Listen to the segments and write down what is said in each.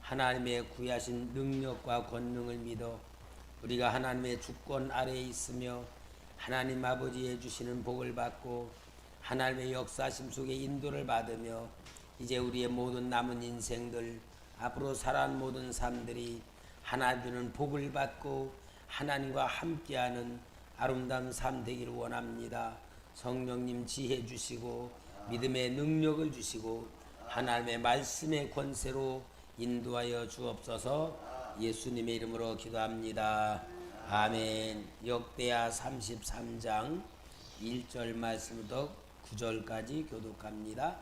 하나님의 구하신 능력과 권능을 믿어 우리가 하나님의 주권 아래에 있으며 하나님 아버지의 주시는 복을 받고 하나님의 역사심 속에 인도를 받으며 이제 우리의 모든 남은 인생들 앞으로 살아온 모든 삶들이 하나님 주는 복을 받고 하나님과 함께하는 아름다운 삶 되기를 원합니다. 성령님 지혜 주시고 믿음의 능력을 주시고 하나님의 말씀의 권세로 인도하여 주옵소서. 예수님의 이름으로 기도합니다. 아멘. 역대하 33장 1절 말씀부터 9절까지 교독합니다.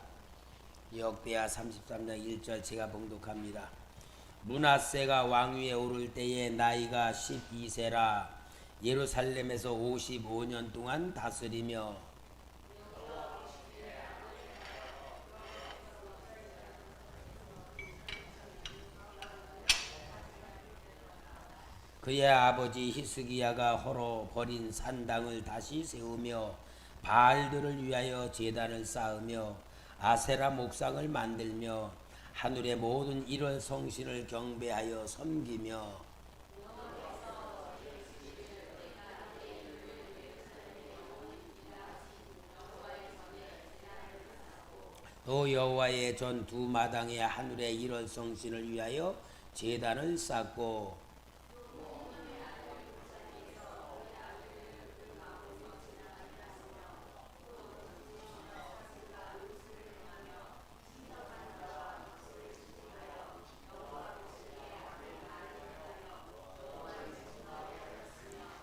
역대하 33장 1절 제가 봉독합니다. 므낫세가 왕위에 오를 때에 나이가 12세라 예루살렘에서 55년 동안 다스리며 그의 아버지 히스기야가 홀로 버린 산당을 다시 세우며 바알들을 위하여 제단을 쌓으며 아세라 목상을 만들며 하늘의 모든 일월 성신을 경배하여 섬기며 또 여호와의 전 두 마당에 하늘의 일월 성신을 위하여 제단을 쌓고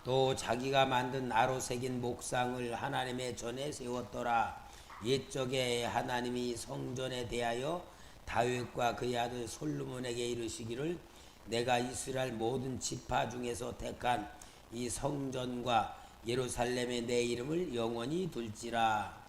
또 자기가 만든 나로 새긴 목상을 하나님의 전에 세웠더라. 옛적에 하나님이 성전에 대하여 다윗과 그의 아들 솔로몬에게 이르시기를 내가 이스라엘 모든 지파 중에서 택한 이 성전과 예루살렘에 내 이름을 영원히 둘지라.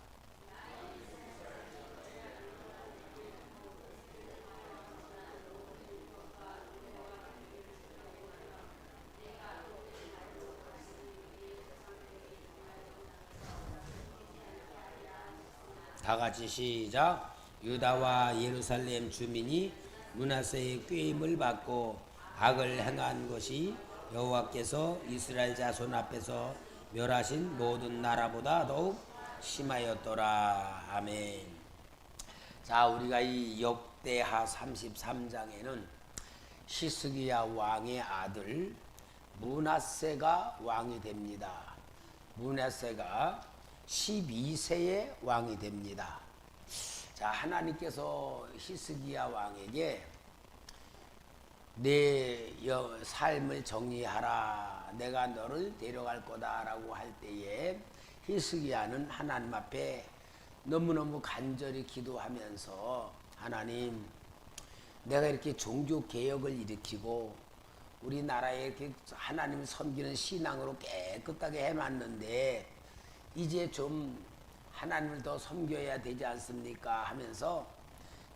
다 같이 시작. 유다와 예루살렘 주민이 므낫세의 꾀임을 받고 악을 행한 것이 여호와께서 이스라엘 자손 앞에서 멸하신 모든 나라보다 더욱 심하였더라. 아멘. 자, 우리가 이 역대하 33장에는 히스기야 왕의 아들 므낫세가 왕이 됩니다. 므낫세가 12세의 왕이 됩니다. 자, 하나님께서 히스기야 왕에게 내 삶을 정리하라, 내가 너를 데려갈 거다라고 할 때에 히스기야는 하나님 앞에 너무너무 간절히 기도하면서 하나님, 내가 이렇게 종교개혁을 일으키고 우리나라에 이렇게 하나님을 섬기는 신앙으로 깨끗하게 해놨는데 이제 좀 하나님을 더 섬겨야 되지 않습니까? 하면서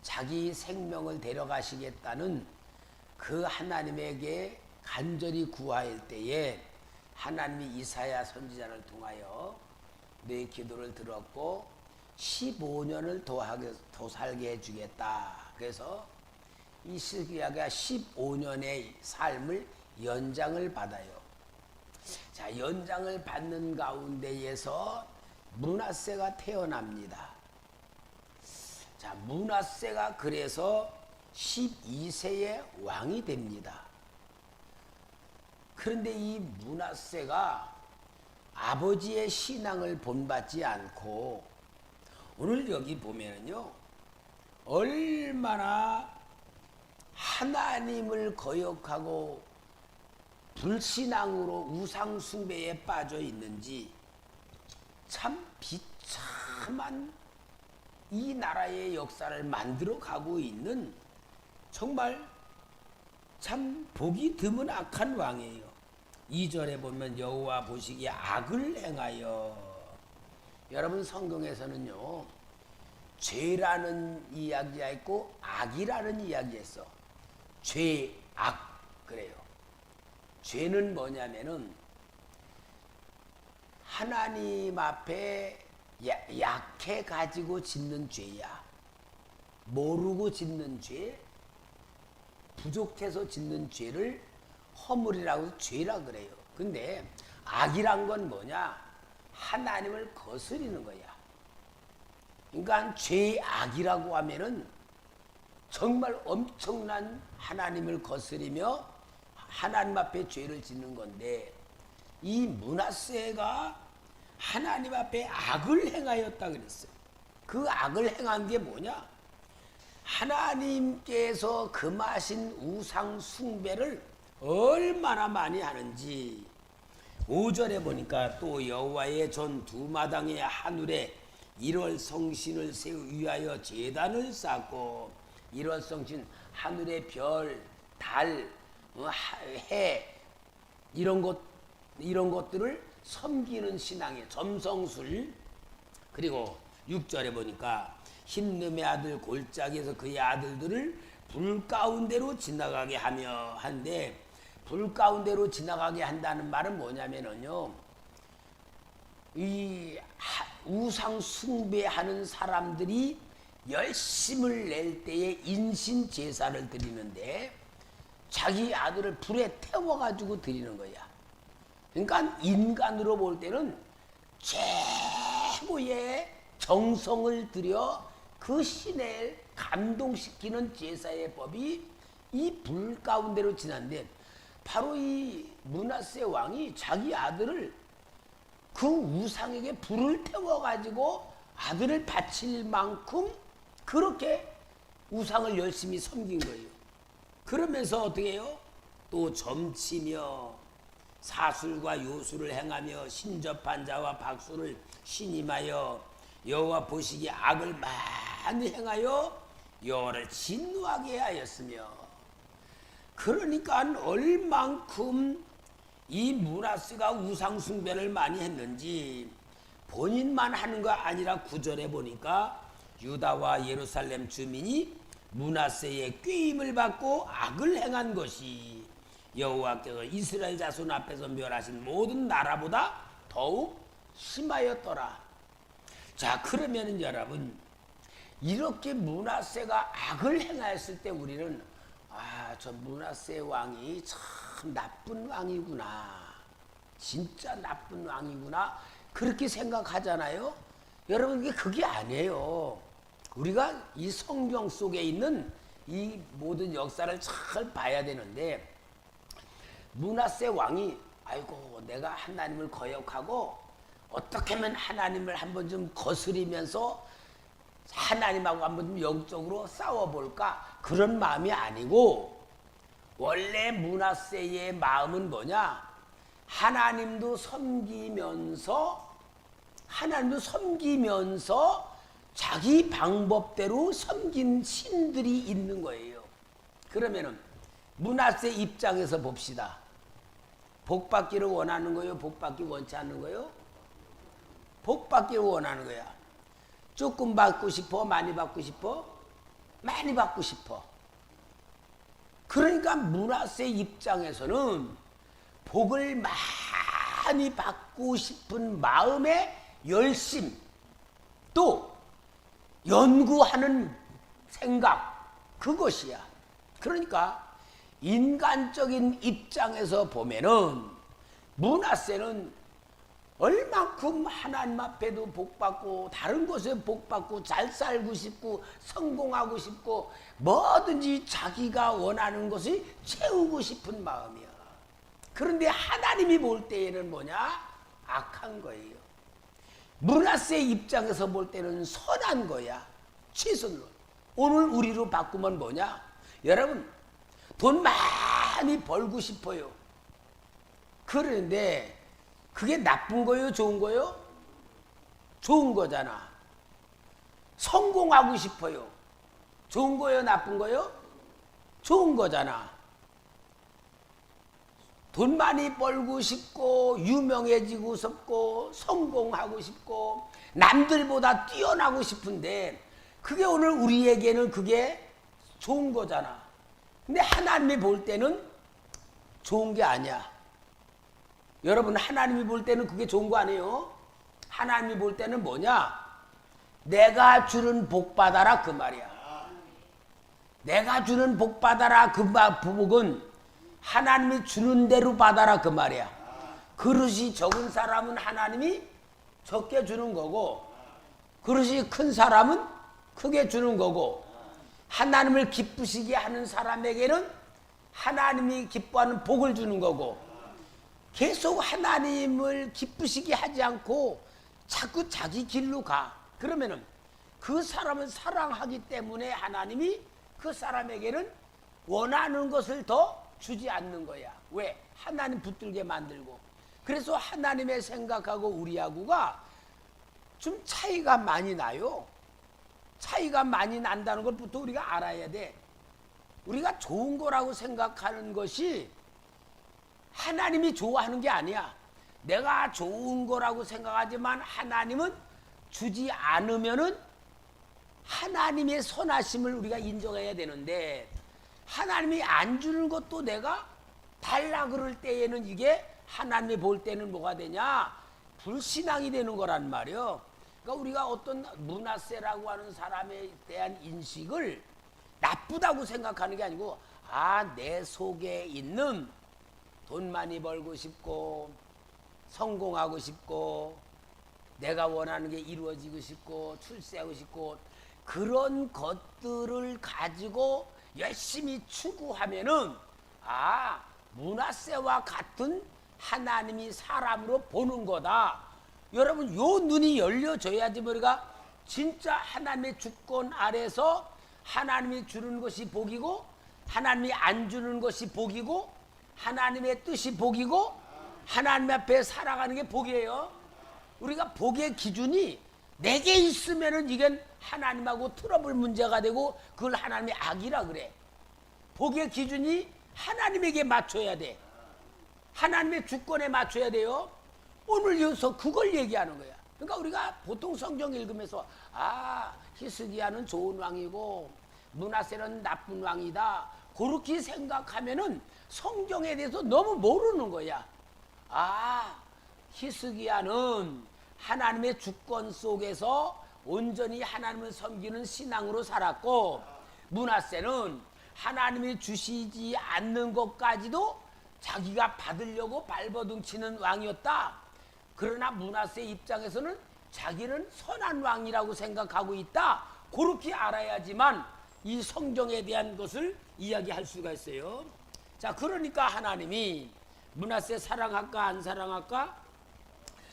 자기 생명을 데려가시겠다는 그 하나님에게 간절히 구할 때에 하나님이 이사야 선지자를 통하여 내 기도를 들었고 15년을 더 살게 해주겠다. 그래서 히스기야가 15년의 삶을 연장을 받아요. 자, 연장을 받는 가운데에서 므낫세가 태어납니다. 자, 므낫세가 그래서 12세의 왕이 됩니다. 그런데 이 므낫세가 아버지의 신앙을 본받지 않고 오늘 여기 보면은요, 얼마나 하나님을 거역하고 불신앙으로 우상숭배에 빠져 있는지 참 비참한 이 나라의 역사를 만들어 가고 있는 정말 참 보기 드문 악한 왕이에요. 2절에 보면 여호와 보시기에 악을 행하여, 여러분 성경에서는요 죄라는 이야기가 있고 악이라는 이야기가 있어. 죄, 악 그래요. 죄는 뭐냐면은 하나님 앞에 약해 가지고 짓는 죄야. 모르고 짓는 죄, 부족해서 짓는 죄를 허물이라고 죄라 그래요. 근데 악이란 건 뭐냐? 하나님을 거스리는 거야. 그러니까 죄악이라고 하면은 정말 엄청난 하나님을 거스리며 하나님 앞에 죄를 짓는 건데, 이 므낫세가 하나님 앞에 악을 행하였다 그랬어요. 그 악을 행한 게 뭐냐? 하나님께서 금하신 우상 숭배를 얼마나 많이 하는지 5절에 보니까 또 여호와의 전 두 마당의 하늘에 1월 성신을 위하여 제단을 쌓고, 1월 성신 하늘의 별, 달, 해 이런 것들을 섬기는 신앙의 점성술. 그리고 6절에 보니까 흰놈의 아들 골짜기에서 그의 아들들을 불 가운데로 지나가게 하며 한데, 불 가운데로 지나가게 한다는 말은 뭐냐면요, 이 우상 숭배하는 사람들이 열심을 낼 때에 인신 제사를 드리는데 자기 아들을 불에 태워가지고 드리는 거야. 그러니까 인간으로 볼 때는 최고의 정성을 들여 그 신을 감동시키는 제사의 법이 이 불 가운데로 지난데, 바로 이 므낫세 왕이 자기 아들을 그 우상에게 불을 태워가지고 아들을 바칠 만큼 그렇게 우상을 열심히 섬긴 거예요. 그러면서 어떻게 해요? 또 점치며 사술과 요술을 행하며 신접한 자와 박수를 신임하여 여호와 보시기에 악을 많이 행하여 여호와를 진노하게 하였으며. 그러니까 얼만큼 이 므낫세가 우상 숭배를 많이 했는지 본인만 하는 거 아니라 9절에 보니까 유다와 예루살렘 주민이 므낫세의 꾀임을 받고 악을 행한 것이 여호와께서 이스라엘 자손 앞에서 멸하신 모든 나라보다 더욱 심하였더라. 자, 그러면은 여러분, 이렇게 므낫세가 악을 행하였을 때 우리는 저 므낫세 왕이 참 나쁜 왕이구나, 진짜 나쁜 왕이구나, 그렇게 생각하잖아요. 여러분, 그게 아니에요. 우리가 이 성경 속에 있는 이 모든 역사를 잘 봐야 되는데, 므낫세 왕이 아이고 내가 하나님을 거역하고 어떻게 하면 하나님을 한번 좀 거스리면서 하나님하고 한번 좀 영적으로 싸워볼까, 그런 마음이 아니고, 원래 므낫세의 마음은 뭐냐? 하나님도 섬기면서 자기 방법대로 섬긴 신들이 있는 거예요. 그러면은 므낫세 입장에서 봅시다. 복 받기를 원하는 거예요? 복 받기 원치 않는 거예요? 복 받기를 원하는 거야. 조금 받고 싶어? 많이 받고 싶어? 많이 받고 싶어. 그러니까 므낫세 입장에서는 복을 많이 받고 싶은 마음의 열심, 또 연구하는 생각, 그것이야. 그러니까 인간적인 입장에서 보면은 므낫세는 얼만큼 하나님 앞에도 복받고 다른 곳에 복받고 잘 살고 싶고 성공하고 싶고 뭐든지 자기가 원하는 것을 채우고 싶은 마음이야. 그런데 하나님이 볼 때에는 뭐냐? 악한 거예요. 므낫세 입장에서 볼 때는 선한 거야. 최선로. 오늘 우리로 바꾸면 뭐냐? 여러분, 돈 많이 벌고 싶어요. 그런데 그게 나쁜 거예요? 좋은 거예요? 좋은 거잖아. 성공하고 싶어요. 좋은 거예요? 나쁜 거예요? 좋은 거잖아. 돈 많이 벌고 싶고 유명해지고 싶고 성공하고 싶고 남들보다 뛰어나고 싶은데 그게 오늘 우리에게는 그게 좋은 거잖아. 근데 하나님이 볼 때는 좋은 게 아니야. 여러분, 하나님이 볼 때는 그게 좋은 거 아니에요? 하나님이 볼 때는 뭐냐? 내가 주는 복 받아라, 그 말이야. 내가 주는 복 받아라. 그 복은 하나님이 주는 대로 받아라. 그 말이야. 그릇이 적은 사람은 하나님이 적게 주는 거고, 그릇이 큰 사람은 크게 주는 거고, 하나님을 기쁘시게 하는 사람에게는 하나님이 기뻐하는 복을 주는 거고, 계속 하나님을 기쁘시게 하지 않고 자꾸 자기 길로 가. 그러면은 그 사람은 사랑하기 때문에 하나님이 그 사람에게는 원하는 것을 더 주지 않는 거야. 왜? 하나님 붙들게 만들고. 그래서 하나님의 생각하고 우리하고가 좀 차이가 많이 나요. 차이가 많이 난다는 것부터 우리가 알아야 돼. 우리가 좋은 거라고 생각하는 것이 하나님이 좋아하는 게 아니야. 내가 좋은 거라고 생각하지만 하나님은 주지 않으면은 하나님의 선하심을 우리가 인정해야 되는데, 하나님이 안 주는 것도 내가 달라 그럴 때에는 이게 하나님이 볼 때는 뭐가 되냐? 불신앙이 되는 거란 말이요. 그러니까 우리가 어떤 므낫세라고 하는 사람에 대한 인식을 나쁘다고 생각하는 게 아니고, 내 속에 있는 돈 많이 벌고 싶고 성공하고 싶고 내가 원하는 게 이루어지고 싶고 출세하고 싶고 그런 것들을 가지고 열심히 추구하면은 므낫세와 같은 하나님이 사람으로 보는 거다. 여러분, 요 눈이 열려져야지 우리가 진짜 하나님의 주권 아래서 하나님이 주는 것이 복이고 하나님이 안 주는 것이 복이고 하나님의 뜻이 복이고 하나님 앞에 살아가는 게 복이에요. 우리가 복의 기준이 내게 있으면은 이건 하나님하고 트러블 문제가 되고 그걸 하나님의 악이라 그래. 복의 기준이 하나님에게 맞춰야 돼. 하나님의 주권에 맞춰야 돼요. 오늘 여기서 그걸 얘기하는 거야. 그러니까 우리가 보통 성경 읽으면서 히스기야는 좋은 왕이고 므낫세는 나쁜 왕이다, 그렇게 생각하면은 성경에 대해서 너무 모르는 거야. 히스기야는 하나님의 주권 속에서 온전히 하나님을 섬기는 신앙으로 살았고, 므낫세는 하나님이 주시지 않는 것까지도 자기가 받으려고 발버둥치는 왕이었다. 그러나 므낫세 입장에서는 자기는 선한 왕이라고 생각하고 있다. 그렇게 알아야지만 이 성경에 대한 것을 이야기할 수가 있어요. 자, 그러니까 하나님이 므낫세 사랑할까 안 사랑할까?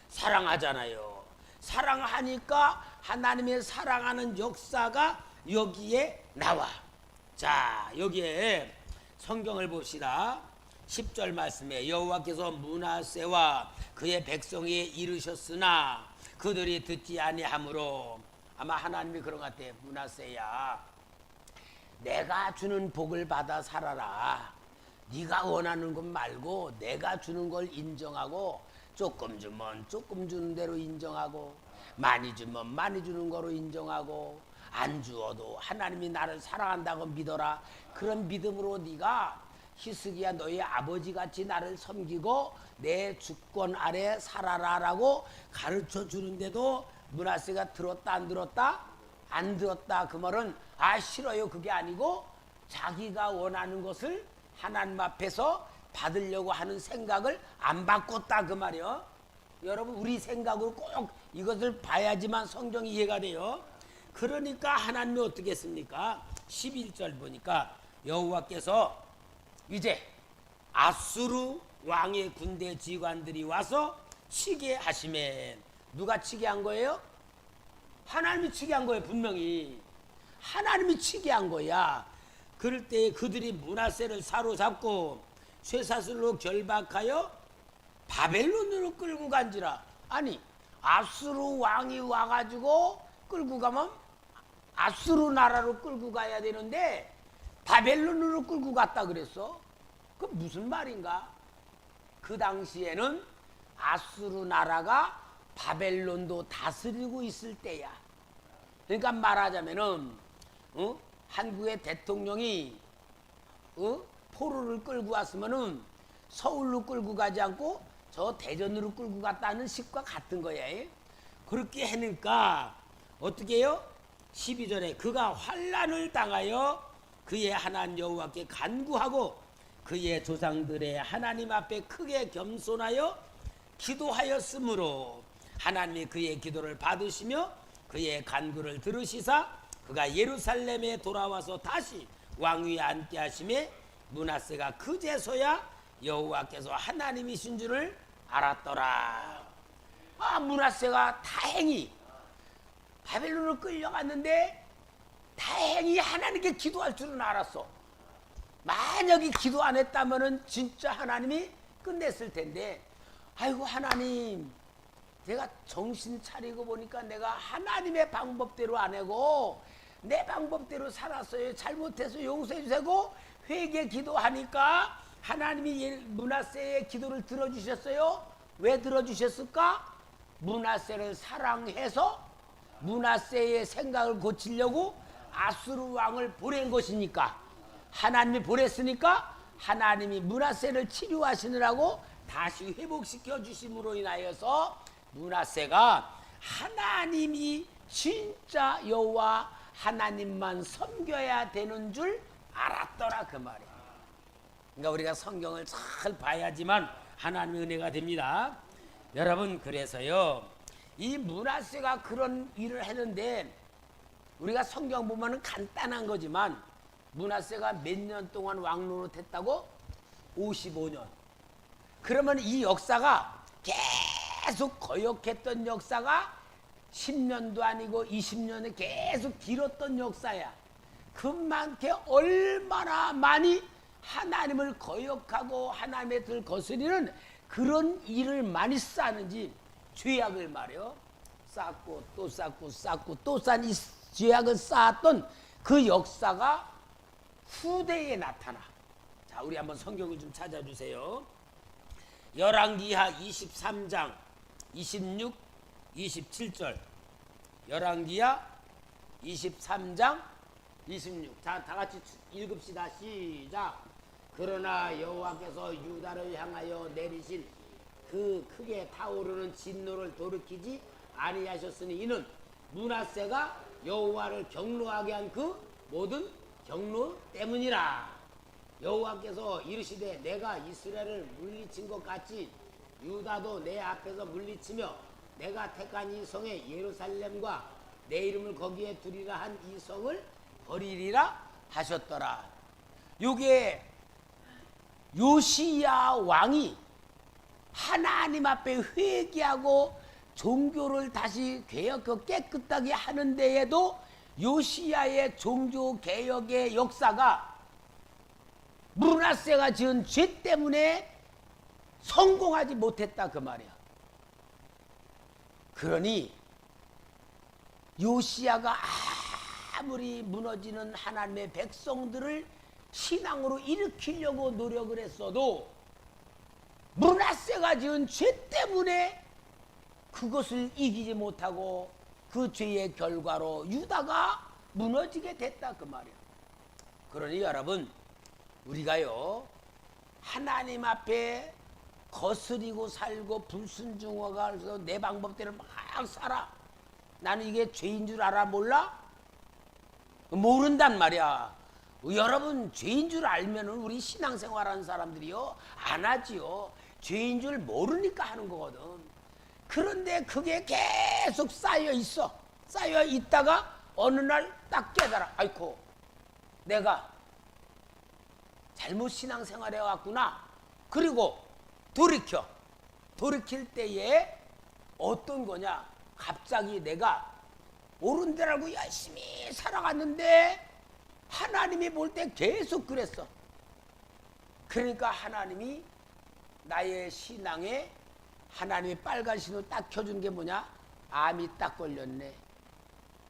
사랑하잖아요. 사랑하니까 하나님의 사랑하는 역사가 여기에 나와. 자, 여기에 성경을 봅시다. 10절 말씀에 여호와께서 므낫세와 그의 백성에 이르셨으나 그들이 듣지 아니하므로, 아마 하나님이 그런 것 같아. 므낫세야, 내가 주는 복을 받아 살아라. 네가 원하는 것 말고 내가 주는 걸 인정하고, 조금 주면 조금 주는 대로 인정하고, 많이 주면 많이 주는 거로 인정하고, 안 주어도 하나님이 나를 사랑한다고 믿어라. 그런 믿음으로 네가 히스기야 너희 아버지같이 나를 섬기고 내 주권 아래 살아라라고 가르쳐 주는데도 므낫세가 들었다 안 들었다? 안 들었다. 그 말은 싫어요 그게 아니고 자기가 원하는 것을 하나님 앞에서 받으려고 하는 생각을 안 바꿨다 그 말이요. 여러분, 우리 생각으로 꼭 이것을 봐야지만 성경이 이해가 돼요. 그러니까 하나님이 어떻게 했습니까? 11절 보니까 여호와께서 이제 아수르 왕의 군대 지휘관들이 와서 치게 하시매. 누가 치게 한 거예요? 하나님이 치게 한 거예요. 분명히 하나님이 치게 한 거야. 그럴 때 그들이 므낫세를 사로잡고 쇠사슬로 결박하여 바벨론으로 끌고 간지라. 아니, 아수르 왕이 와가지고 끌고 가면 아수르 나라로 끌고 가야 되는데 바벨론으로 끌고 갔다 그랬어. 그 무슨 말인가? 그 당시에는 아수르 나라가 바벨론도 다스리고 있을 때야. 그러니까 말하자면은 한국의 대통령이 포로를 끌고 왔으면은 서울로 끌고 가지 않고 저 대전으로 끌고 갔다는 식과 같은 거야. 그렇게 하니까 어떻게 해요? 12절에 그가 환난을 당하여 그의 하나님 여호와께 간구하고 그의 조상들의 하나님 앞에 크게 겸손하여 기도하였으므로 하나님이 그의 기도를 받으시며 그의 간구를 들으시사 그가 예루살렘에 돌아와서 다시 왕위에 앉게 하심에 므낫세가 그제서야 여호와께서 하나님이신 줄을 알았더라. 므낫세가 다행히 바벨론으로 끌려갔는데 다행히 하나님께 기도할 줄은 알았어. 만약에 기도 안 했다면은 진짜 하나님이 끝냈을 텐데, 아이고 하나님, 내가 정신 차리고 보니까 내가 하나님의 방법대로 안 하고 내 방법대로 살았어요. 잘못해서 용서해 주세요. 회개 기도하니까 하나님이 므낫세의 기도를 들어주셨어요. 왜 들어주셨을까? 므낫세를 사랑해서 므낫세의 생각을 고치려고 아수르 왕을 보낸 것이니까, 하나님이 보냈으니까 하나님이 므낫세를 치료하시느라고 다시 회복시켜 주심으로 인하여서 므낫세가 하나님이 진짜 여호와 하나님만 섬겨야 되는 줄 알았더라, 그 말이에요. 그러니까 우리가 성경을 잘 봐야지만 하나님의 은혜가 됩니다. 여러분, 그래서요, 이 므낫세가 그런 일을 했는데 우리가 성경 보면은 간단한 거지만 므낫세가 몇 년 동안 왕노릇 했다고? 55년. 그러면 이 역사가 계속 거역했던 역사가 10년도 아니고 20년이 계속 길었던 역사야. 그만큼 얼마나 많이 하나님을 거역하고 하나님의 뜻을 거스리는 그런 일을 많이 쌓는지, 죄악을 말이요, 쌓고 또 쌓고 쌓고 또 쌓은 이 죄악을 쌓았던 그 역사가 후대에 나타나. 자, 우리 한번 성경을 좀 찾아주세요. 열왕기하 23장 26, 27절. 열왕기하 23장 26. 자, 다 같이 읽읍시다. 시작. 그러나 여호와께서 유다를 향하여 내리신 그 크게 타오르는 진노를 돌이키지 아니하셨으니 이는 므낫세가 여호와를 경노하게 한 그 모든 경노 때문이라. 여호와께서 이르시되 내가 이스라엘을 물리친 것 같이 유다도 내 앞에서 물리치며 내가 택한 이 성에 예루살렘과 내 이름을 거기에 두리라 한 이 성을 버리리라 하셨더라. 요게 요시야 왕이 하나님 앞에 회개하고 종교를 다시 깨끗하게 하는 데에도 요시야의 종교 개혁의 역사가 므낫세가 지은 죄 때문에 성공하지 못했다, 그 말이야. 그러니 요시야가 아무리 무너지는 하나님의 백성들을 신앙으로 일으키려고 노력을 했어도 므낫세가 지은 죄 때문에 그것을 이기지 못하고 그 죄의 결과로 유다가 무너지게 됐다, 그 말이야. 그러니 여러분, 우리가요 하나님 앞에 거스리고 살고 불순종해서 내 방법대로 막 살아. 나는 이게 죄인 줄 알아? 몰라? 모른단 말이야. 여러분, 죄인 줄 알면은 우리 신앙생활하는 사람들이요 안 하지요. 죄인 줄 모르니까 하는 거거든. 그런데 그게 계속 쌓여 있어. 쌓여 있다가 어느 날 딱 깨달아. 아이고, 내가 잘못 신앙생활해 왔구나. 그리고 돌이킬 때에 어떤 거냐, 갑자기 내가 옳은 데를 알고 열심히 살아갔는데 하나님이 볼 때 계속 그랬어. 그러니까 하나님이 나의 신앙에 하나님이 빨간 신호 딱 켜준 게 뭐냐? 암이 딱 걸렸네.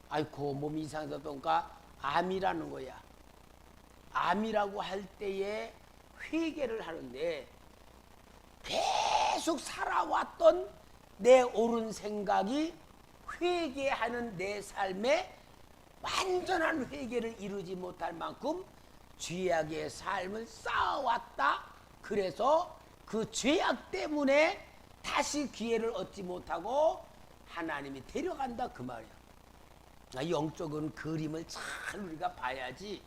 아이고, 몸이 이상해서 그러니까 암이라는 거야. 암이라고 할 때에 회개를 하는데 계속 살아왔던 내 옳은 생각이 회개하는 내 삶에 완전한 회개를 이루지 못할 만큼 죄악의 삶을 쌓아왔다. 그래서 그 죄악 때문에 다시 기회를 얻지 못하고 하나님이 데려간다, 그 말이야. 영적인 그림을 잘 우리가 봐야지.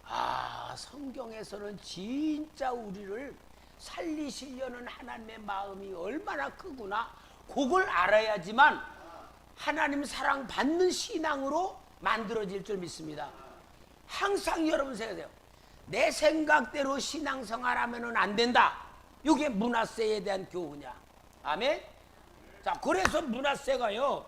아, 성경에서는 진짜 우리를 살리시려는 하나님의 마음이 얼마나 크구나, 그걸 알아야지만 하나님 사랑 받는 신앙으로 만들어질 줄 믿습니다. 항상 여러분 생각해요. 내 생각대로 신앙생활하면 안 된다. 이게 므낫세에 대한 교훈이야. 아멘. 자, 그래서 므낫세가요,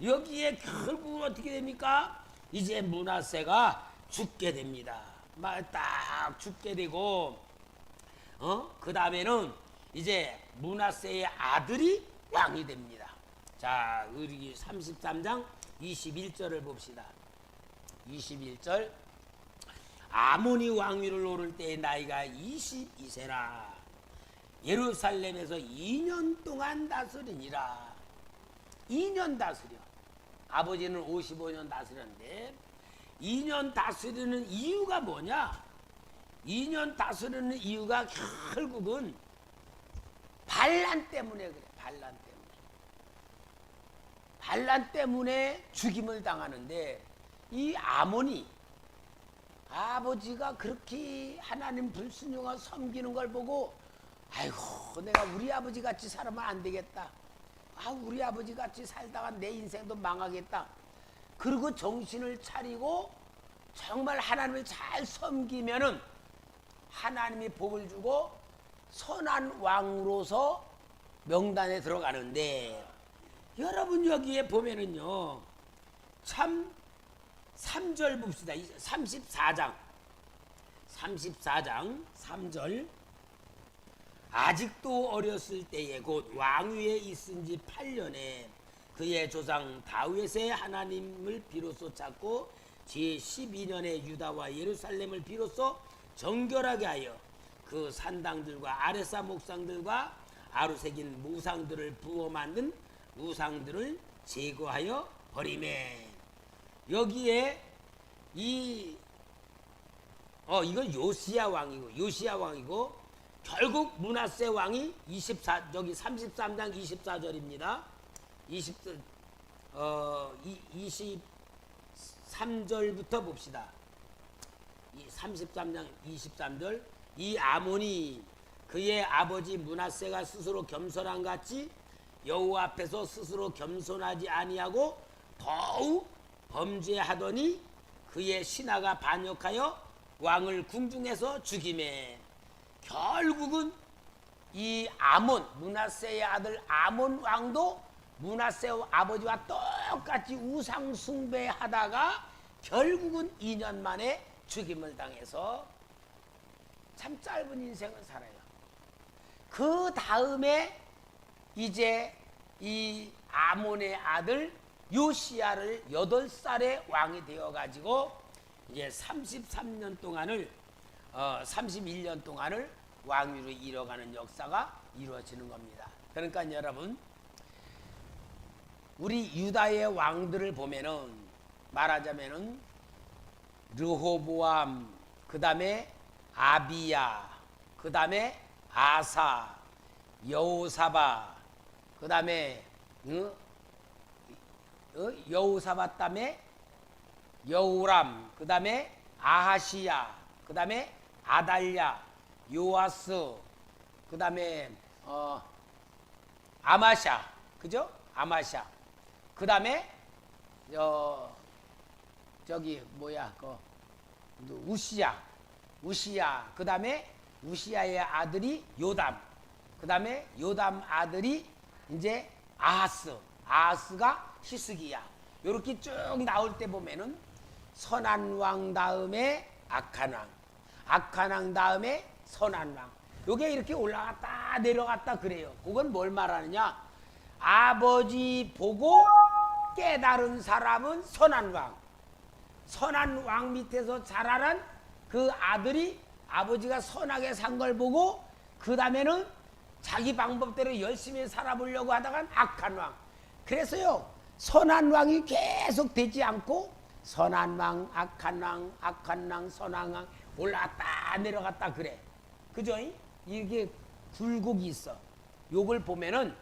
여기에 결국 어떻게 됩니까? 이제 므낫세가 죽게 됩니다. 막 딱 죽게 되고, 그 다음에는 이제 므낫세의 아들이 왕이 됩니다. 자, 우리 33장 21절을 봅시다. 21절. 아몬이 왕위를 오를 때의 나이가 22세라. 예루살렘에서 2년 동안 다스리니라. 2년 다스려. 아버지는 55년 다스렸는데 2년 다스리는 이유가 뭐냐? 2년 다스리는 이유가 결국은 반란 때문에 그래. 반란 때문에 죽임을 당하는데, 이 아몬이 아버지가 그렇게 하나님 불순종하고 섬기는 걸 보고, 아이고, 내가 우리 아버지 같이 살면 안 되겠다. 아, 우리 아버지 같이 살다가 내 인생도 망하겠다. 그리고 정신을 차리고 정말 하나님을 잘 섬기면은 하나님이 복을 주고 선한 왕으로서 명단에 들어가는데, 여러분 여기에 보면은요, 참 3절 봅시다. 34장 3절. 아직도 어렸을 때에 곧 왕위에 있은 지 8년에 그의 조상 다윗의 하나님을 비로소 찾고 제12년에 유다와 예루살렘을 비로소 정결하게 하여 그 산당들과 아레사 목상들과 아루새긴 우상들을 부어 만든 우상들을 제거하여 버리매. 여기에 이건 요시야 왕이고 결국 므낫세 왕이 33장 24절입니다. 23절부터 봅시다. 33장 23절. 이 아몬이 그의 아버지 므낫세가 스스로 겸손한 같이 여호와 앞에서 스스로 겸손하지 아니하고 더욱 범죄하더니 그의 신하가 반역하여 왕을 궁중에서 죽이매. 결국은 이 아몬, 므낫세의 아들 아몬 왕도 므낫세 아버지와 똑같이 우상 숭배하다가 결국은 2년 만에 죽임을 당해서 참 짧은 인생을 살아요. 그 다음에 이제 이 아몬의 아들 요시야를 8살에 왕이 되어가지고 이제 31년 동안을 왕위로 이뤄가는 역사가 이루어지는 겁니다. 그러니까 여러분, 우리 유다의 왕들을 보면은 말하자면은 르호보암, 그 다음에 아비야, 그 다음에 아사, 여호사밧, 그 다음에 여호사밧 다음에 여호람, 그 다음에 아하시야, 그 다음에 아달랴, 요아스, 그 다음에 아마샤, 그죠? 아마샤. 그 다음에 우시야. 그 다음에 우시야의 아들이 요담. 그 다음에 요담 아들이 이제 아하스가 히스기야. 이렇게 쭉 나올 때 보면은 선한 왕 다음에 악한 왕, 악한 왕 다음에 선한 왕. 요게 이렇게 올라갔다 내려갔다 그래요. 그건 뭘 말하느냐? 아버지 보고 깨달은 사람은 선한 왕. 선한 왕 밑에서 자라난 그 아들이 아버지가 선하게 산 걸 보고 그 다음에는 자기 방법대로 열심히 살아보려고 하다간 악한 왕. 그래서요, 선한 왕이 계속 되지 않고 선한 왕, 악한 왕, 선한 왕 올라갔다 내려갔다 그래. 그죠? 이게 굴곡이 있어. 요걸 보면은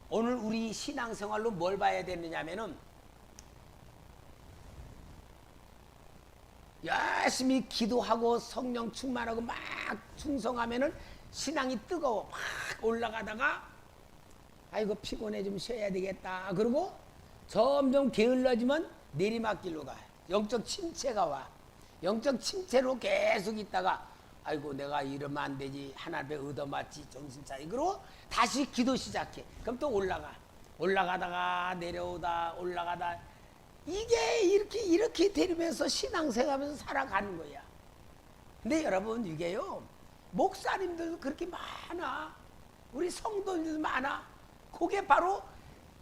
오늘 우리 신앙생활로 뭘 봐야 되느냐면은 열심히 기도하고 성령 충만하고 막 충성하면은 신앙이 뜨거워 막 올라가다가 아이고 피곤해 좀 쉬어야 되겠다. 그리고 점점 게을러지면 내리막길로 가. 영적 침체가 와. 영적 침체로 계속 있다가 아이고 내가 이러면 안 되지. 하나님의 얻어맞지 정신 차리. 그리고 다시 기도 시작해. 그럼 또 올라가. 올라가다가 내려오다 올라가다 이게 이렇게 되면서 신앙생활하면서 살아가는 거야. 근데 여러분 이게요 목사님들도 그렇게 많아. 우리 성도님들도 많아. 그게 바로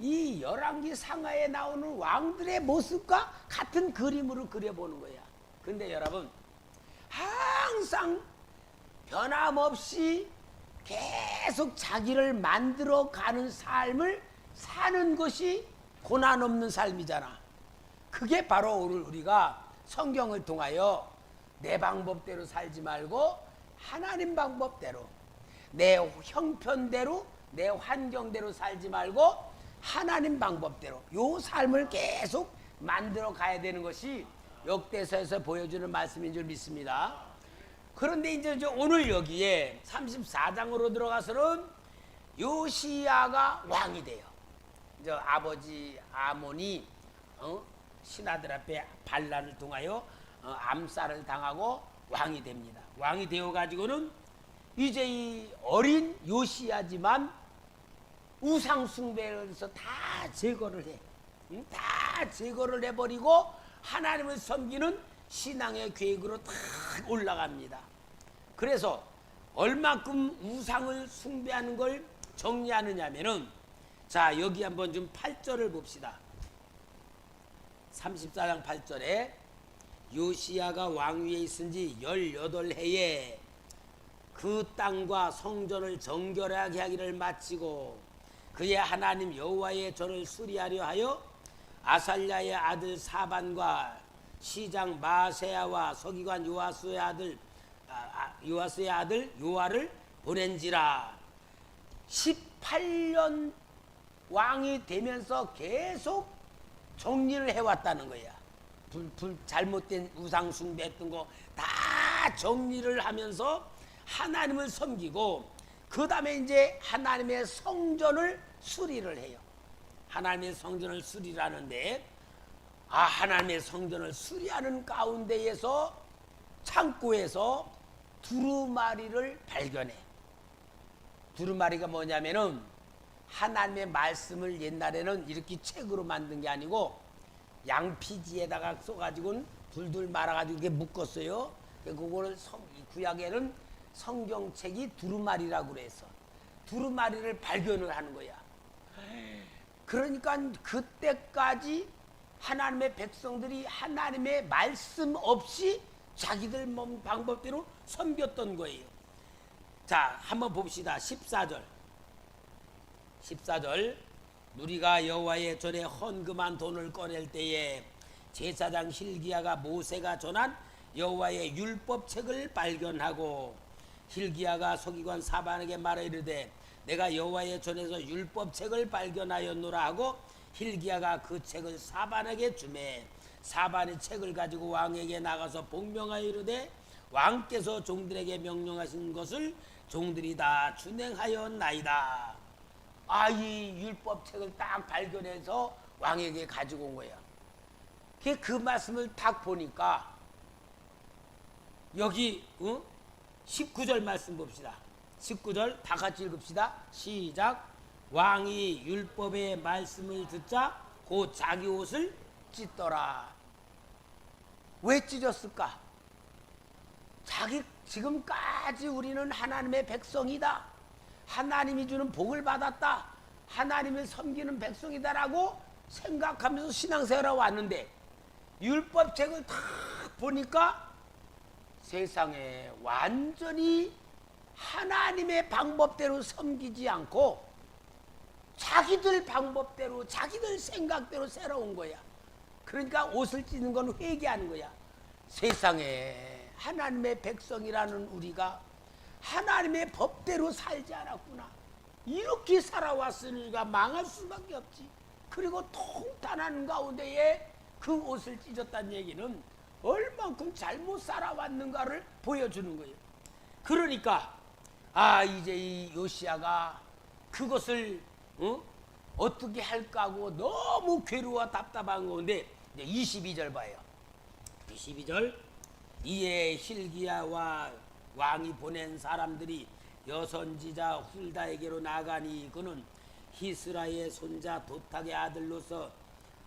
이 열왕기 상하에 나오는 왕들의 모습과 같은 그림으로 그려보는 거야. 근데 여러분 항상 변함없이 계속 자기를 만들어가는 삶을 사는 것이 고난 없는 삶이잖아. 그게 바로 오늘 우리가 성경을 통하여 내 방법대로 살지 말고 하나님 방법대로 내 형편대로 내 환경대로 살지 말고 하나님 방법대로 요 삶을 계속 만들어 가야 되는 것이 역대서에서 보여주는 말씀인 줄 믿습니다. 그런데 이제 오늘 여기에 34장으로 들어가서는 요시야가 왕이 돼요. 이제 아버지 아몬이 신하들 앞에 반란을 통하여 암살을 당하고 왕이 됩니다. 왕이 되어 가지고는 이제 이 어린 요시야지만 우상 숭배에서 다 제거를 해. 다 제거를 해버리고 하나님을 섬기는 신앙의 계획으로 탁 올라갑니다. 그래서 얼마큼 우상을 숭배하는 걸 정리하느냐면은 자 여기 한번 좀 8절을 봅시다. 34장 8절에 요시야가 왕위에 있은 지 18해에 그 땅과 성전을 정결하게 하기를 마치고 그의 하나님 여호와의 전을 수리하려 하여 아살랴의 아들 사반과 시장 마세야와 서기관 요아스의 아들 요아를 보낸지라. 18년 왕이 되면서 계속 정리를 해왔다는 거야. 잘못된 우상 숭배했던 거 다 정리를 하면서 하나님을 섬기고 그 다음에 이제 하나님의 성전을 수리를 해요. 하나님의 성전을 수리를 하는데 하나님의 성전을 수리하는 가운데에서 창고에서 두루마리를 발견해. 두루마리가 뭐냐면은 하나님의 말씀을 옛날에는 이렇게 책으로 만든 게 아니고 양피지에다가 써가지고는 둘둘 말아가지고 이렇게 묶었어요. 그거를 구약에는 성경책이 두루마리라고 그래서 두루마리를 발견을 하는 거야. 그러니까 그때까지 하나님의 백성들이 하나님의 말씀 없이 자기들 몸 방법대로 섬겼던 거예요. 자, 한번 봅시다. 14절. 누리가 여호와의 전에 헌금한 돈을 꺼낼 때에 제사장 hil기야가 모세가 전한 여호와의 율법책을 발견하고 hil기야가 서기관 사반에게 말하 이르되 내가 여호와의 전에서 율법책을 발견하였노라 하고 hil기야가 그 책을 사반에게 주매 사반이 책을 가지고 왕에게 나가서 복명하여 이르되 왕께서 종들에게 명령하신 것을 종들이 다 준행하였나이다. 이 율법책을 딱 발견해서 왕에게 가지고 온 거야. 그 말씀을 딱 보니까 여기 19절 말씀 봅시다. 19절 다 같이 읽읍시다. 시작. 왕이 율법의 말씀을 듣자 곧 자기 옷을 찢더라. 왜 찢었을까? 지금까지 우리는 하나님의 백성이다. 하나님이 주는 복을 받았다. 하나님을 섬기는 백성이다라고 생각하면서 신앙생활하고 왔는데 율법책을 다 보니까 세상에 완전히 하나님의 방법대로 섬기지 않고 자기들 방법대로 자기들 생각대로 새로운 거야. 그러니까 옷을 찢는 건 회개하는 거야. 세상에 하나님의 백성이라는 우리가 하나님의 법대로 살지 않았구나. 이렇게 살아왔으니까 망할 수밖에 없지. 그리고 통탄한 가운데에 그 옷을 찢었다는 얘기는 얼만큼 잘못 살아왔는가를 보여주는 거예요. 그러니까 이제 이 요시야가 그것을 어떻게 할까 하고 너무 괴로워 답답한 건데, 이제 22절 봐요. 22절. 이에 hil기야와 왕이 보낸 사람들이 여선지자 훌다에게로 나가니 그는 히스라의 손자 도탁의 아들로서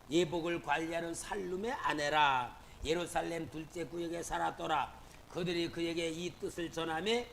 예복을 관리하는 살룸의 아내라. 예루살렘 둘째 구역에 살았더라. 그들이 그에게 이 뜻을 전하며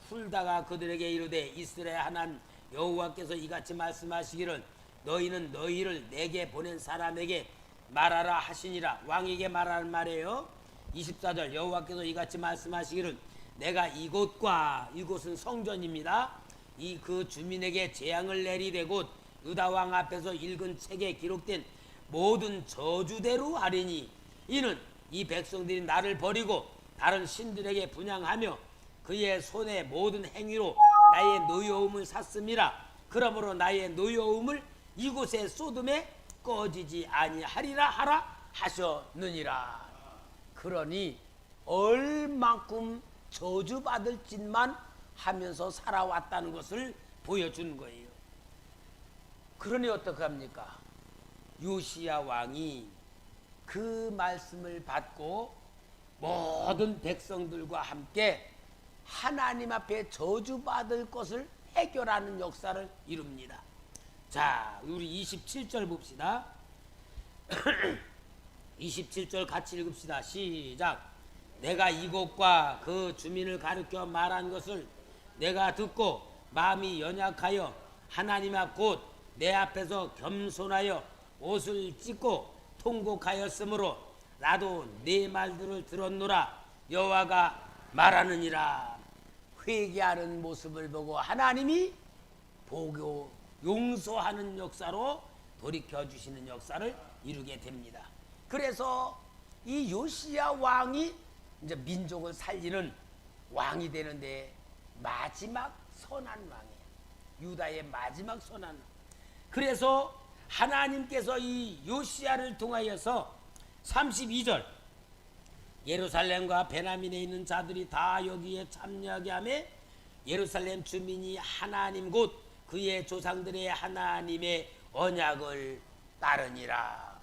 훌다가 그들에게 이르되 이스라엘 하나님 여호와께서 이같이 말씀하시기를 너희는 너희를 내게 보낸 사람에게 말하라 하시니라. 왕에게 말하는 말이에요. 24절. 여호와께서 이같이 말씀하시기를 내가 이곳과, 이곳은 성전입니다, 이 그 주민에게 재앙을 내리되 곧 유다 왕 앞에서 읽은 책에 기록된 모든 저주대로 하리니 이는 이 백성들이 나를 버리고 다른 신들에게 분향하며 그의 손의 모든 행위로 나의 노여움을 샀음이라. 그러므로 나의 노여움을 이곳에 쏟음에 꺼지지 아니하리라 하라 하셨느니라. 그러니 얼만큼 저주받을 짓만 하면서 살아왔다는 것을 보여주는 거예요. 그러니 어떡합니까? 요시야 왕이 그 말씀을 받고 모든 백성들과 함께 하나님 앞에 저주받을 것을 해결하는 역사를 이룹니다. 자, 우리 27절 봅시다. 27절 같이 읽읍시다. 시작. 내가 이곳과 그 주민을 가르쳐 말한 것을 내가 듣고 마음이 연약하여 하나님 앞 곧 내 앞에서 겸손하여 옷을 찢고 통곡하였으므로 나도 네 말들을 들었노라. 여호와가 말하느니라. 회개하는 모습을 보고 하나님이 보고 용서하는 역사로 돌이켜주시는 역사를 이루게 됩니다. 그래서 이 요시야 왕이 이제 민족을 살리는 왕이 되는데 마지막 선한 왕이에요. 유다의 마지막 선한 왕. 그래서 하나님께서 이 요시야를 통하여서 32절 예루살렘과 베냐민에 있는 자들이 다 여기에 참여하게 하며 예루살렘 주민이 하나님 곧 그의 조상들의 하나님의 언약을 따르니라.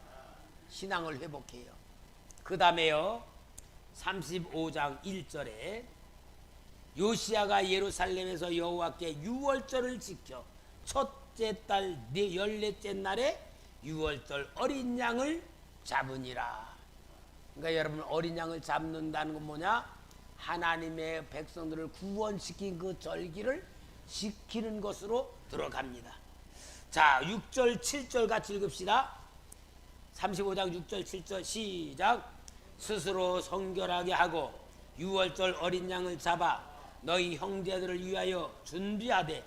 신앙을 회복해요. 그 다음에요 35장 1절에 요시야가 예루살렘에서 여호와께 유월절을 지켜 첫째 달 14째 날에 유월절 어린 양을 잡으니라. 그러니까 여러분, 어린 양을 잡는다는 건 뭐냐? 하나님의 백성들을 구원시킨 그 절기를 지키는 것으로 들어갑니다. 자, 6절 7절 같이 읽읍시다. 35장 6절 7절 시작. 스스로 성결하게 하고 유월절 어린 양을 잡아 너희 형제들을 위하여 준비하되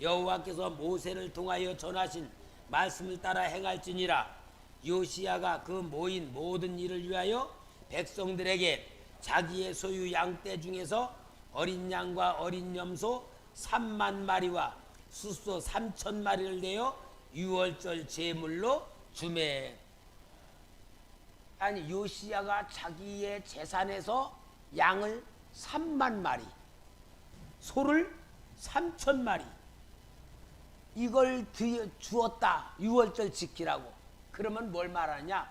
여호와께서 모세를 통하여 전하신 말씀을 따라 행할지니라. 요시야가 그 모인 모든 일을 위하여 백성들에게 자기의 소유 양떼 중에서 어린 양과 어린 염소 3만 마리와 숫소 3천 마리를 내어 유월절 제물로 주매. 아니, 요시야가 자기의 재산에서 양을 3만 마리, 소를 3천 마리 이걸 주었다. 유월절 지키라고. 그러면 뭘 말하냐?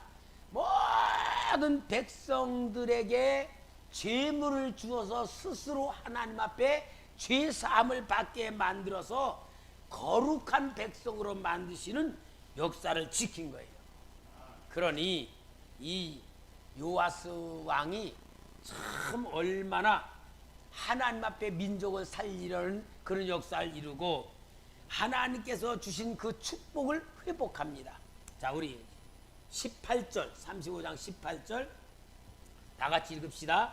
모든 백성들에게 죄물을 주어서 스스로 하나님 앞에 죄사함을 받게 만들어서 거룩한 백성으로 만드시는 역사를 지킨 거예요. 그러니 이 요아스 왕이 참 얼마나 하나님 앞에 민족을 살리려는 그런 역사를 이루고 하나님께서 주신 그 축복을 회복합니다. 자, 우리 18절 35장 18절 다 같이 읽읍시다.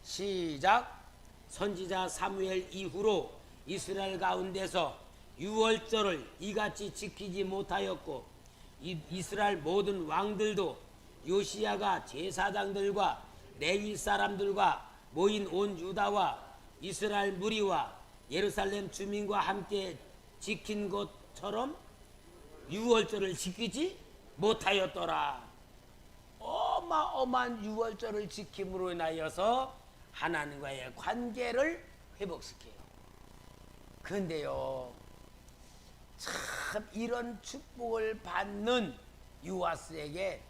시작. 선지자 사무엘 이후로 이스라엘 가운데서 유월절을 이같이 지키지 못하였고 이스라엘 모든 왕들도 요시야가 제사장들과 레위 사람들과 모인 온 유다와 이스라엘 무리와 예루살렘 주민과 함께 지킨 것처럼 유월절을 지키지 못하였더라. 어마어마한 유월절을 지킴으로 인하여서 하나님과의 관계를 회복시켜요. 그런데요, 참 이런 축복을 받는 요아스에게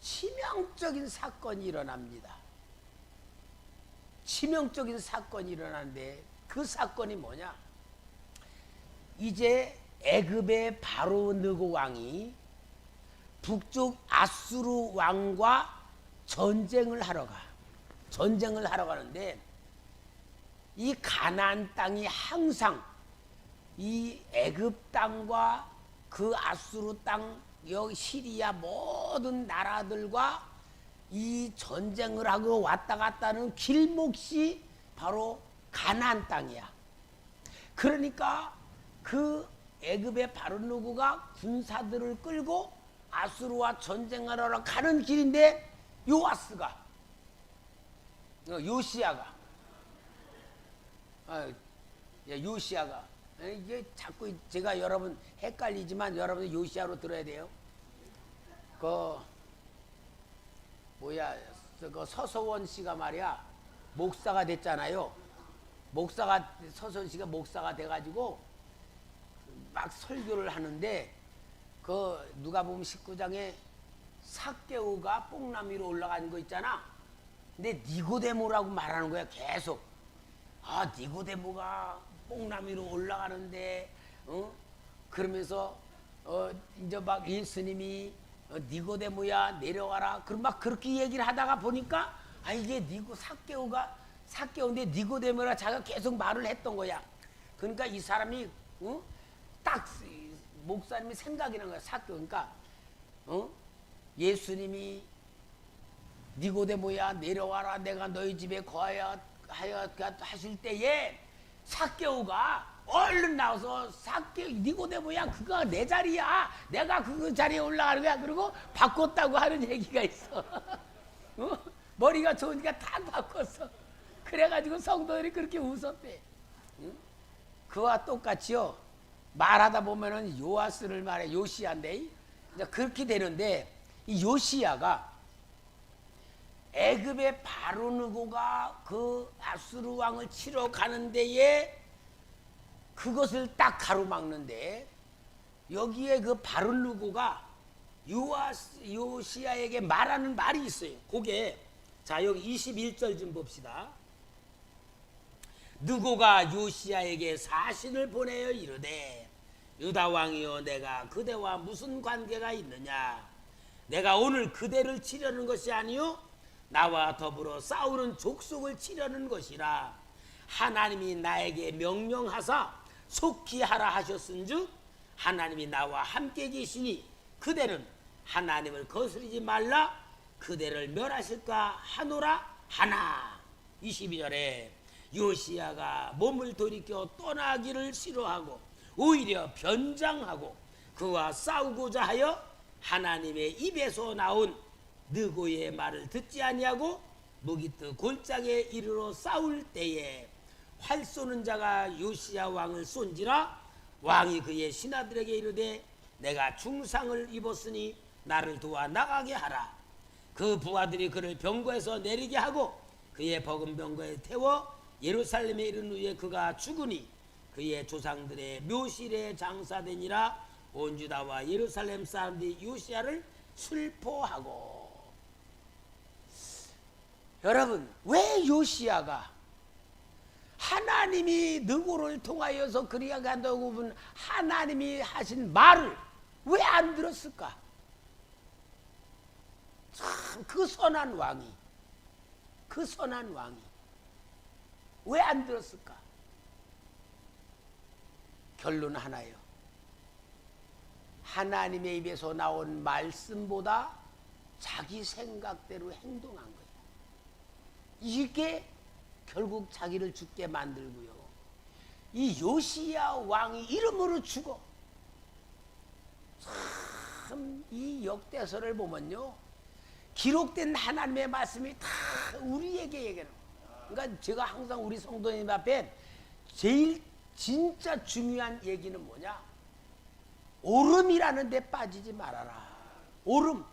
치명적인 사건이 일어납니다. 치명적인 사건이 일어나는데 그 사건이 뭐냐? 이제 애굽의 바로 느고 왕이 북쪽 아수르 왕과 전쟁을 하러 가는데, 이 가나안 땅이 항상 이 애굽 땅과 그 아수르 땅, 여기 시리아 모든 나라들과 이 전쟁을 하고 왔다 갔다 하는 길목이 바로 가나안 땅이야. 그러니까 그 애굽의 바로 누구가 군사들을 끌고 아수르와 전쟁을 하러 가는 길인데, 요아스가, 요시야가, 요시야가, 이게 자꾸 제가 여러분 헷갈리지만 여러분 요시야로 들어야 돼요. 그 서서원 씨가 말이야 목사가 됐잖아요. 서서원 씨가 목사가 돼가지고 막 설교를 하는데, 그 누가복음 19장에 삭개오가 뽕나무 위로 올라가는 거 있잖아. 근데 니고데모라고 말하는 거야 계속. 아, 니고데모가 뽕나무 위로 올라가는데, 그러면서 이제 막 예수님이 니고데모야 내려와라. 그럼 막 그렇게 얘기를 하다가 보니까 이게 삭개오인데 니고데모라 자기가 계속 말을 했던 거야. 그러니까 이 사람이 딱 목사님이 생각이 난 거야. 삭개오니까 예수님이 니고데모야 내려와라, 내가 너희 집에 거하여 하실 때에 삭개오가 얼른 나와서 니고데모야 그거 내 자리야, 내가 그 자리에 올라가는 거야. 그리고 바꿨다고 하는 얘기가 있어. 머리가 좋으니까 다 바꿨어. 그래가지고 성도들이 그렇게 웃었대. 그와 똑같이요, 말하다 보면은 요아스를 말해, 요시야인데 그렇게 되는데, 이 요시야가 애굽의 바로 느고가 그 아수르 왕을 치러 가는 데에 그것을 딱 가로막는데, 여기에 그 바로 느고가 요시야에게 말하는 말이 있어요. 그게 자 여기 21절 좀 봅시다. 느고가 요시야에게 사신을 보내어 이르되, 유다 왕이여, 내가 그대와 무슨 관계가 있느냐? 내가 오늘 그대를 치려는 것이 아니요 나와 더불어 싸우는 족속을 치려는 것이라. 하나님이 나에게 명령하사 속히 하라 하셨은즉 하나님이 나와 함께 계시니 그대는 하나님을 거스르지 말라. 그대를 멸하실까 하노라 하나. 22절에 요시야가 몸을 돌이켜 떠나기를 싫어하고 오히려 변장하고 그와 싸우고자 하여 하나님의 입에서 나온 느고의 말을 듣지 아니하고 무기뜨 골짜기에 이르러 싸울 때에 활 쏘는 자가 요시야 왕을 쏜지라. 왕이 그의 신하들에게 이르되, 내가 중상을 입었으니 나를 도와 나가게 하라. 그 부하들이 그를 병거에서 내리게 하고 그의 버금 병거에 태워 예루살렘에 이른 후에 그가 죽으니 그의 조상들의 묘실에 장사되니라. 온 유다와 예루살렘 사람들이 요시야를 슬퍼하고. 여러분, 왜 요시야가 하나님이 느고를 통하여서 그리하게 한다고 본 하나님이 하신 말을 왜 안 들었을까? 참, 그 선한 왕이 왜 안 들었을까? 결론 하나예요. 하나님의 입에서 나온 말씀보다 자기 생각대로 행동한 거예요. 이게 결국 자기를 죽게 만들고요, 이 요시야 왕이 이름으로 죽어. 참, 이 역대서를 보면요, 기록된 하나님의 말씀이 다 우리에게 얘기해요. 그러니까 제가 항상 우리 성도님 앞에 제일 진짜 중요한 얘기는 뭐냐? 오름이라는 데 빠지지 말아라. 오름.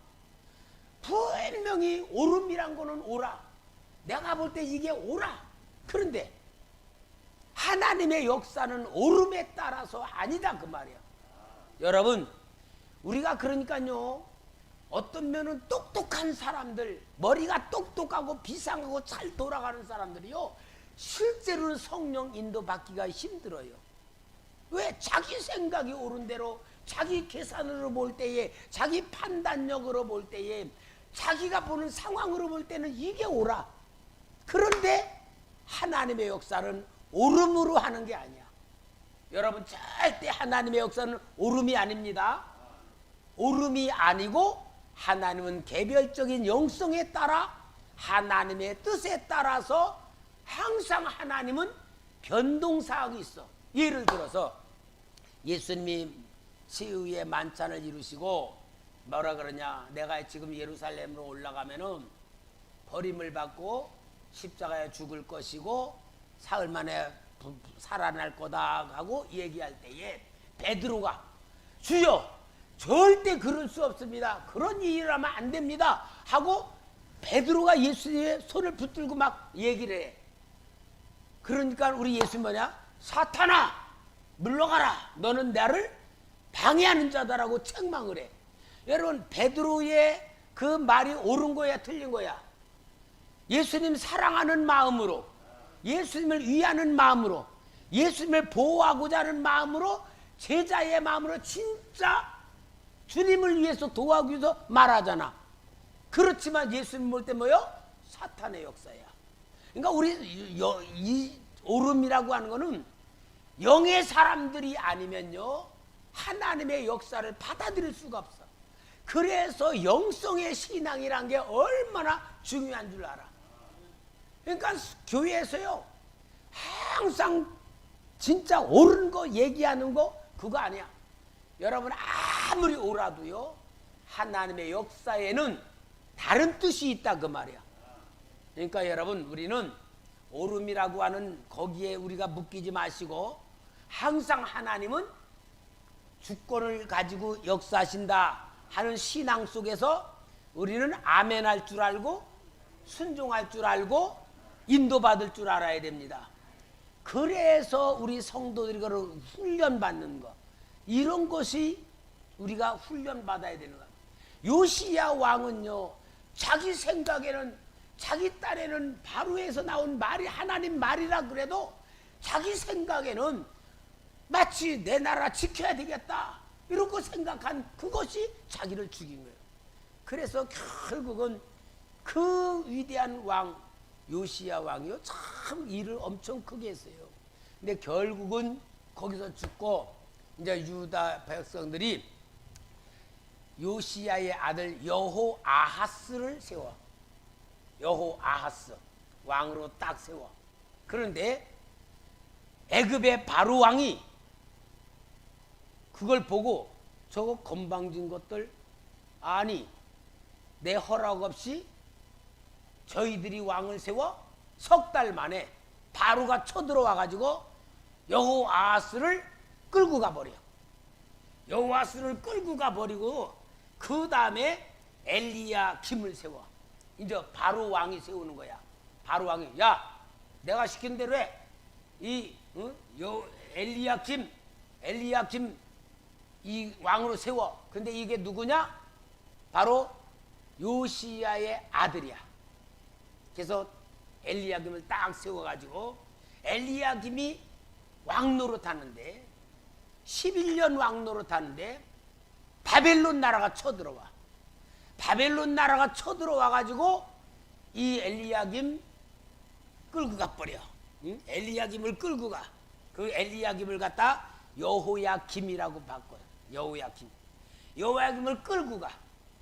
분명히 오름이란 거는 오라. 내가 볼 때 이게 오라. 그런데 하나님의 역사는 오름에 따라서 아니다 그 말이야. 여러분, 우리가 그러니까요, 어떤 면은 똑똑한 사람들, 머리가 똑똑하고 비상하고 잘 돌아가는 사람들이요, 실제로는 성령 인도 받기가 힘들어요. 왜? 자기 생각이 옳은 대로, 자기 계산으로 볼 때에, 자기 판단력으로 볼 때에, 자기가 보는 상황으로 볼 때는 이게 옳아. 그런데 하나님의 역사는 오름으로 하는 게 아니야. 여러분, 절대 하나님의 역사는 오름이 아닙니다. 오름이 아니고 하나님은 개별적인 영성에 따라, 하나님의 뜻에 따라서 항상 하나님은 변동사항이 있어. 예를 들어서 예수님이 치유의 만찬을 이루시고 뭐라 그러냐, 내가 지금 예루살렘으로 올라가면은 버림을 받고 십자가에 죽을 것이고 사흘 만에 살아날 거다 하고 얘기할 때에 베드로가 주여 절대 그럴 수 없습니다, 그런 일을 하면 안 됩니다 하고 베드로가 예수님의 손을 붙들고 막 얘기를 해. 그러니까 우리 예수님 뭐냐, 사탄아 물러가라, 너는 나를 방해하는 자다라고 책망을 해. 여러분, 베드로의 그 말이 옳은 거야 틀린 거야? 예수님 사랑하는 마음으로, 예수님을 위하는 마음으로, 예수님을 보호하고자 하는 마음으로, 제자의 마음으로 진짜 주님을 위해서 도와주기 위해서 말하잖아. 그렇지만 예수님 볼 때 뭐요? 사탄의 역사야. 그러니까 우리 이 오름이라고 하는 거는 영의 사람들이 아니면요, 하나님의 역사를 받아들일 수가 없어. 그래서 영성의 신앙이란 게 얼마나 중요한 줄 알아. 그러니까 교회에서요, 항상 진짜 옳은 거 얘기하는 거 그거 아니야. 여러분, 아무리 옳아도요, 하나님의 역사에는 다른 뜻이 있다 그 말이야. 그러니까 여러분, 우리는 오름이라고 하는 거기에 우리가 묶이지 마시고, 항상 하나님은 주권을 가지고 역사하신다 하는 신앙 속에서 우리는 아멘할 줄 알고 순종할 줄 알고 인도받을 줄 알아야 됩니다. 그래서 우리 성도들이 그런 훈련받는 거, 이런 것이 우리가 훈련받아야 되는 거야. 요시야 왕은요, 자기 생각에는, 자기 딴에는 바로에서 나온 말이 하나님 말이라 그래도 자기 생각에는 마치 내 나라 지켜야 되겠다 이렇게 생각한 그것이 자기를 죽인 거예요. 그래서 결국은 그 위대한 왕 요시야 왕이요, 참 일을 엄청 크게 했어요. 근데 결국은 거기서 죽고 이제 유다 백성들이 요시야의 아들 여호아하스를 세워. 여호아하스 왕으로 딱 세워. 그런데 애굽의 바로 왕이 그걸 보고 저거 건방진 것들, 아니 내 허락 없이 저희들이 왕을 세워 석 달 만에 바로가 쳐들어와 가지고 여호아하스를 끌고 가버려. 여호아하스를 끌고 가버리고 그 다음에 엘리야김을 세워. 이제 바로 왕이 세우는 거야. 바로 왕이, 야 내가 시킨 대로 해. 이 엘리야김 이 왕으로 세워. 근데 이게 누구냐? 바로 요시야의 아들이야. 그래서 엘리야김을 딱 세워가지고 엘리야김이 왕 노릇하는데 11년 왕 노릇하는데 바벨론 나라가 쳐들어와. 바벨론 나라가 쳐들어와가지고 이 엘리야김 끌고 가버려. 응? 엘리야김을 끌고 가. 그 엘리야김을 갖다 여호야김이라고 바꿔요. 여호야김을 끌고 가.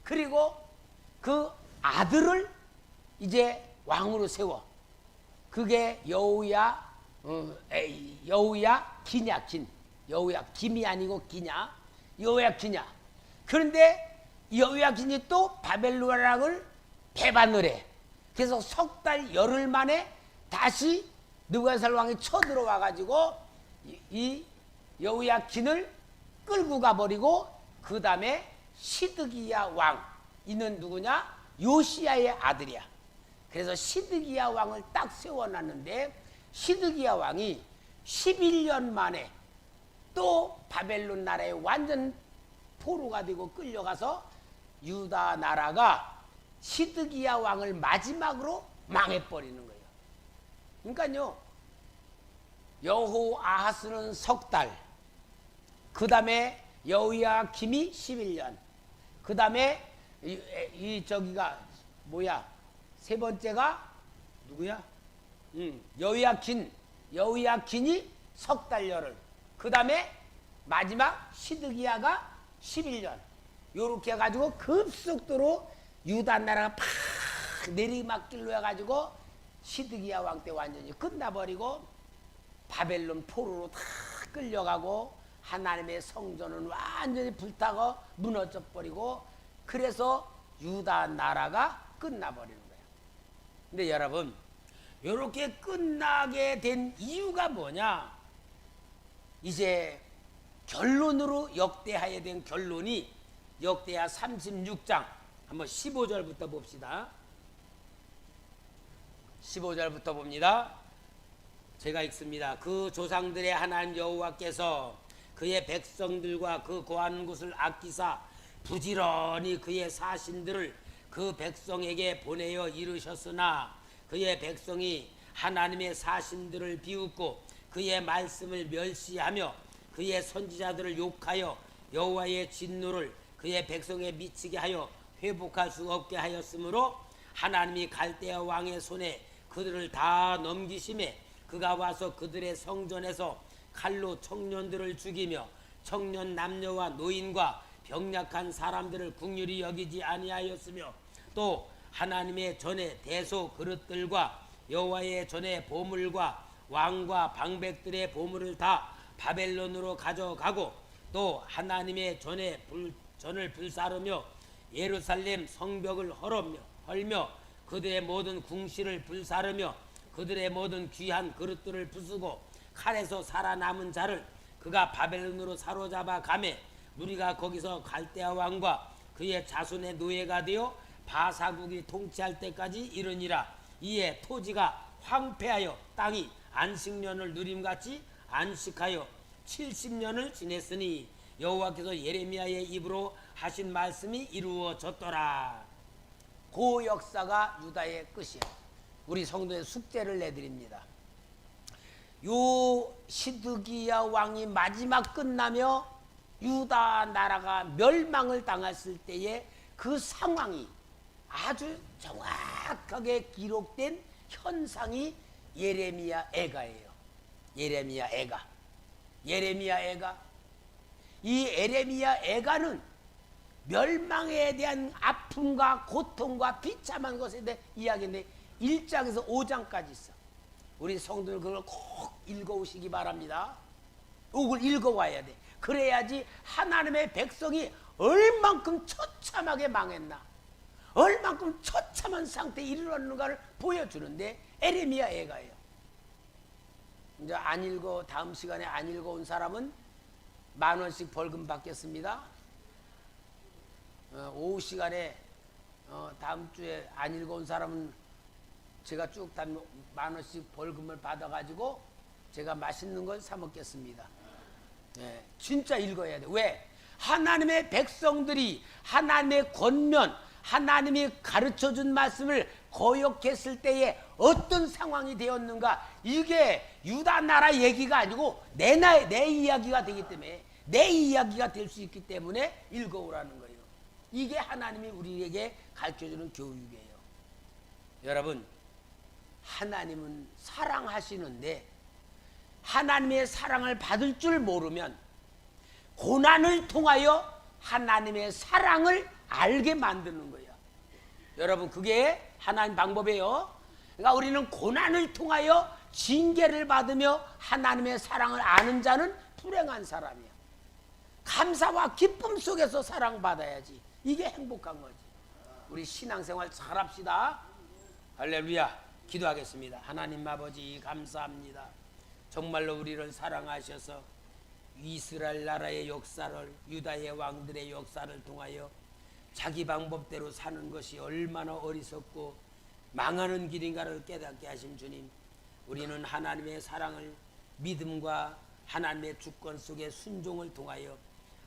그리고 그 아들을 이제 왕으로 세워. 그게 여호야김이 아니고 여호야기냐. 그런데 여호야김이 또 바벨론을 배반을 해. 그래서 석 달 열흘 만에 다시 느부갓네살 왕이 쳐들어와 가지고 이 여호야김을 끌고 가버리고, 그 다음에 시드기야 왕, 이는 누구냐? 요시야의 아들이야. 그래서 시드기야 왕을 딱 세워놨는데 시드기야 왕이 11년 만에 또 바벨론 나라에 완전 포로가 되고 끌려가서 유다 나라가 시드기야 왕을 마지막으로 망해버리는 거예요. 그러니까요, 여호아하스는 석 달, 그 다음에 여호야김이 11년, 그 다음에 저기가 뭐야, 세 번째가 누구야? 여호야긴이 석 달 열흘, 그 다음에 마지막 시드기야가 11년. 요렇게 해가지고 급속도로 유다 나라가 팍 내리막길로 해가지고 시드기야 왕 때 완전히 끝나버리고 바벨론 포로로 다 끌려가고 하나님의 성전은 완전히 불타고 무너져 버리고 그래서 유다 나라가 끝나버리는 거예요. 근데 여러분, 이렇게 끝나게 된 이유가 뭐냐? 이제 결론으로 역대하에 된 결론이 역대하 36장 한번 15절부터 봅시다. 15절부터 봅니다. 제가 읽습니다. 그 조상들의 하나님 여호와께서 그의 백성들과 그 거하는 곳을 아끼사 부지런히 그의 사신들을 그 백성에게 보내어 이르셨으나 그의 백성이 하나님의 사신들을 비웃고 그의 말씀을 멸시하며 그의 선지자들을 욕하여 여호와의 진노를 그의 백성에 미치게 하여 회복할 수 없게 하였으므로 하나님이 갈대아 왕의 손에 그들을 다 넘기심에 그가 와서 그들의 성전에서 칼로 청년들을 죽이며 청년 남녀와 노인과 병약한 사람들을 긍휼히 여기지 아니하였으며 또 하나님의 전에 대소 그릇들과 여호와의 전에 보물과 왕과 방백들의 보물을 다 바벨론으로 가져가고 또 하나님의 전을 불사르며 예루살렘 성벽을 헐며 그들의 모든 궁실을 불사르며 그들의 모든 귀한 그릇들을 부수고 칼에서 살아남은 자를 그가 바벨론으로 사로잡아 가매 우리가 거기서 갈대아 왕과 그의 자손의 노예가 되어 바사국이 통치할 때까지 이르니라. 이에 토지가 황폐하여 땅이 안식년을 누림같이 안식하여 70년을 지냈으니 여호와께서 예레미야의 입으로 하신 말씀이 이루어졌더라. 그 역사가 유다의 끝이에요. 우리 성도의 숙제를 내드립니다. 요 시드기야 왕이 마지막 끝나며 유다 나라가 멸망을 당했을 때의 그 상황이 아주 정확하게 기록된 현상이 예레미야 애가예요. 예레미야 애가. 이 예레미야 애가는 멸망에 대한 아픔과 고통과 비참한 것에 대해 이야기인데 1장에서 5장까지 있어. 우리 성도들 그걸 꼭 읽어오시기 바랍니다. 이걸 읽어와야 돼. 그래야지 하나님의 백성이 얼만큼 처참하게 망했나, 얼만큼 처참한 상태에 이르렀는가를 보여주는데 예레미야 애가예요. 이제 안 읽어, 다음 시간에 안 읽어온 사람은 10,000원씩 벌금 받겠습니다. 오후 시간에 다음 주에 안 읽어온 사람은 제가 쭉 다 10,000원씩 벌금을 받아가지고 제가 맛있는 걸 사 먹겠습니다. 네, 진짜 읽어야 돼. 왜? 하나님의 백성들이 하나님의 권면, 하나님이 가르쳐준 말씀을 거역했을 때에 어떤 상황이 되었는가, 이게 유다 나라 얘기가 아니고 내 이야기가 되기 때문에, 내 이야기가 될 수 있기 때문에 읽어오라는 거예요. 이게 하나님이 우리에게 가르쳐주는 교육이에요. 여러분, 하나님은 사랑하시는데 하나님의 사랑을 받을 줄 모르면 고난을 통하여 하나님의 사랑을 알게 만드는 거예요. 여러분, 그게 하나님 방법이에요. 그러니까 우리는 고난을 통하여 징계를 받으며 하나님의 사랑을 아는 자는 불행한 사람이야. 감사와 기쁨 속에서 사랑받아야지. 이게 행복한 거지. 우리 신앙생활 잘합시다. 할렐루야. 기도하겠습니다. 하나님 아버지, 감사합니다. 정말로 우리를 사랑하셔서 이스라엘 나라의 역사를, 유다의 왕들의 역사를 통하여 자기 방법대로 사는 것이 얼마나 어리석고 망하는 길인가를 깨닫게 하신 주님, 우리는 하나님의 사랑을 믿음과 하나님의 주권 속에 순종을 통하여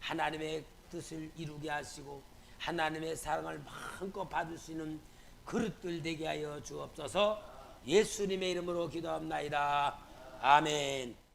하나님의 뜻을 이루게 하시고 하나님의 사랑을 마음껏 받을 수 있는 그릇들 되게 하여 주옵소서. 예수님의 이름으로 기도합나이다. 아멘.